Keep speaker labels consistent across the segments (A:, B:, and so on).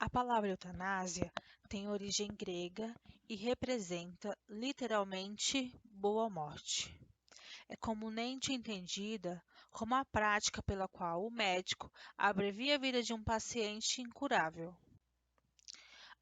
A: A palavra eutanásia tem origem grega e representa literalmente boa morte. É comumente entendida como a prática pela qual o médico abrevia a vida de um paciente incurável.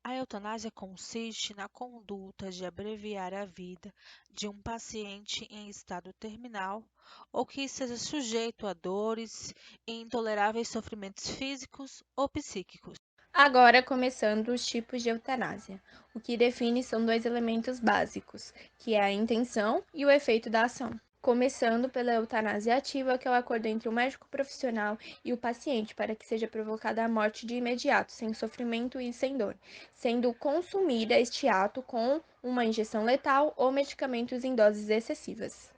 A: A eutanásia consiste na conduta de abreviar a vida de um paciente em estado terminal ou que esteja sujeito a dores e intoleráveis sofrimentos físicos ou psíquicos.
B: Agora, começando os tipos de eutanásia. O que define são dois elementos básicos, que é a intenção e o efeito da ação. Começando pela eutanásia ativa, que é o acordo entre o médico profissional e o paciente para que seja provocada a morte de imediato, sem sofrimento e sem dor, sendo consumida este ato com uma injeção letal ou medicamentos em doses excessivas.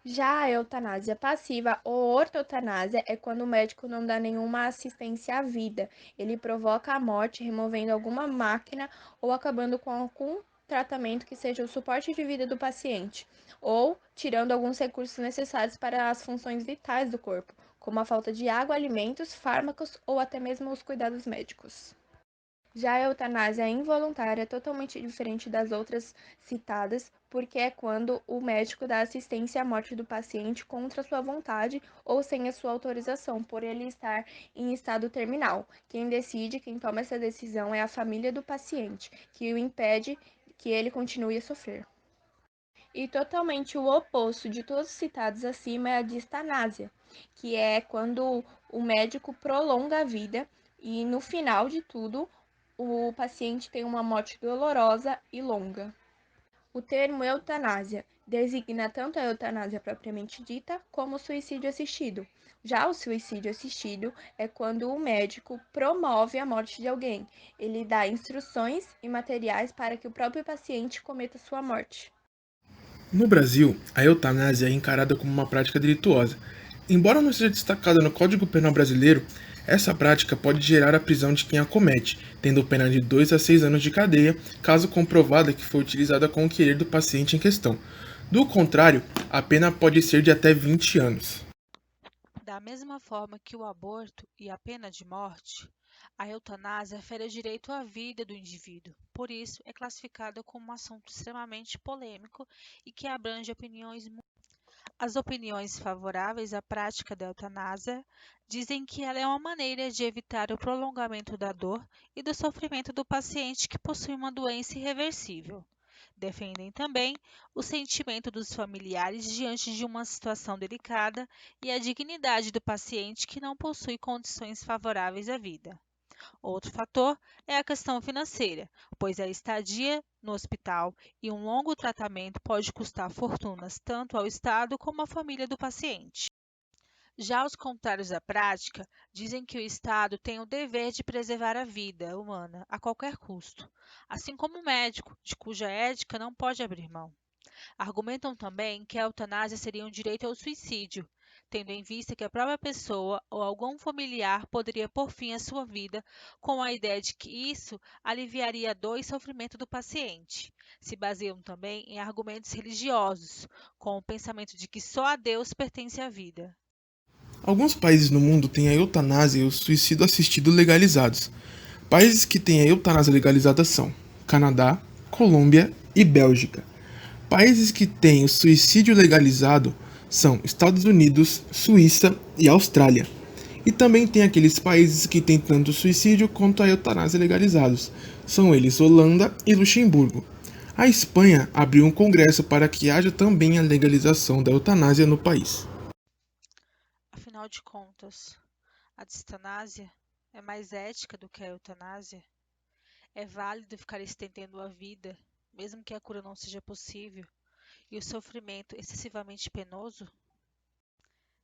B: Já a eutanásia passiva ou ortotanásia é quando o médico não dá nenhuma assistência à vida. Ele provoca a morte removendo alguma máquina ou acabando com algum tratamento que seja o suporte de vida do paciente, ou tirando alguns recursos necessários para as funções vitais do corpo, como a falta de água, alimentos, fármacos ou até mesmo os cuidados médicos. Já a eutanásia involuntária é totalmente diferente das outras citadas, porque é quando o médico dá assistência à morte do paciente contra sua vontade ou sem a sua autorização, por ele estar em estado terminal. Quem decide, quem toma essa decisão é a família do paciente, que o impede que ele continue a sofrer. E totalmente o oposto de todos citados acima é a distanásia, que é quando o médico prolonga a vida e no final de tudo o paciente tem uma morte dolorosa e longa. O termo eutanásia designa tanto a eutanásia propriamente dita como o suicídio assistido. Já o suicídio assistido é quando o médico promove a morte de alguém. Ele dá instruções e materiais para que o próprio paciente cometa sua morte.
C: No Brasil, a eutanásia é encarada como uma prática delituosa. Embora não seja destacada no Código Penal brasileiro, essa prática pode gerar a prisão de quem a comete, tendo pena de 2 a 6 anos de cadeia, caso comprovada que foi utilizada com o querer do paciente em questão. Do contrário, a pena pode ser de até 20 anos.
A: Da mesma forma que o aborto e a pena de morte, a eutanásia fere o direito à vida do indivíduo. Por isso, é classificada como um assunto extremamente polêmico e que abrange opiniões. As opiniões favoráveis à prática da eutanásia dizem que ela é uma maneira de evitar o prolongamento da dor e do sofrimento do paciente que possui uma doença irreversível. Defendem também o sentimento dos familiares diante de uma situação delicada e a dignidade do paciente que não possui condições favoráveis à vida. Outro fator é a questão financeira, pois a estadia no hospital e um longo tratamento pode custar fortunas tanto ao Estado como à família do paciente. Já os contrários da prática dizem que o Estado tem o dever de preservar a vida humana a qualquer custo, assim como o médico, de cuja ética não pode abrir mão. Argumentam também que a eutanásia seria um direito ao suicídio, tendo em vista que a própria pessoa ou algum familiar poderia pôr fim à sua vida, com a ideia de que isso aliviaria a dor e sofrimento do paciente. Se baseiam também em argumentos religiosos, com o pensamento de que só a Deus pertence a vida.
C: Alguns países no mundo têm a eutanásia e o suicídio assistido legalizados. Países que têm a eutanásia legalizada são Canadá, Colômbia e Bélgica. Países que têm o suicídio legalizado são Estados Unidos, Suíça e Austrália. E também tem aqueles países que têm tanto o suicídio quanto a eutanásia legalizados. São eles Holanda e Luxemburgo. A Espanha abriu um congresso para que haja também a legalização da eutanásia no país.
A: Afinal de contas, a distanásia é mais ética do que a eutanásia? É válido ficar estendendo a vida, mesmo que a cura não seja possível, e o sofrimento excessivamente penoso?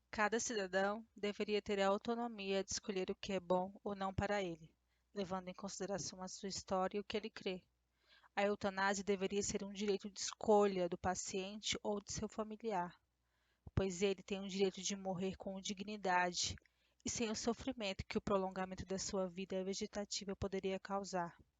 A: Cada cidadão deveria ter a autonomia de escolher o que é bom ou não para ele, levando em consideração a sua história e o que ele crê. A eutanásia deveria ser um direito de escolha do paciente ou de seu familiar, pois ele tem o direito de morrer com dignidade e sem o sofrimento que o prolongamento da sua vida vegetativa poderia causar.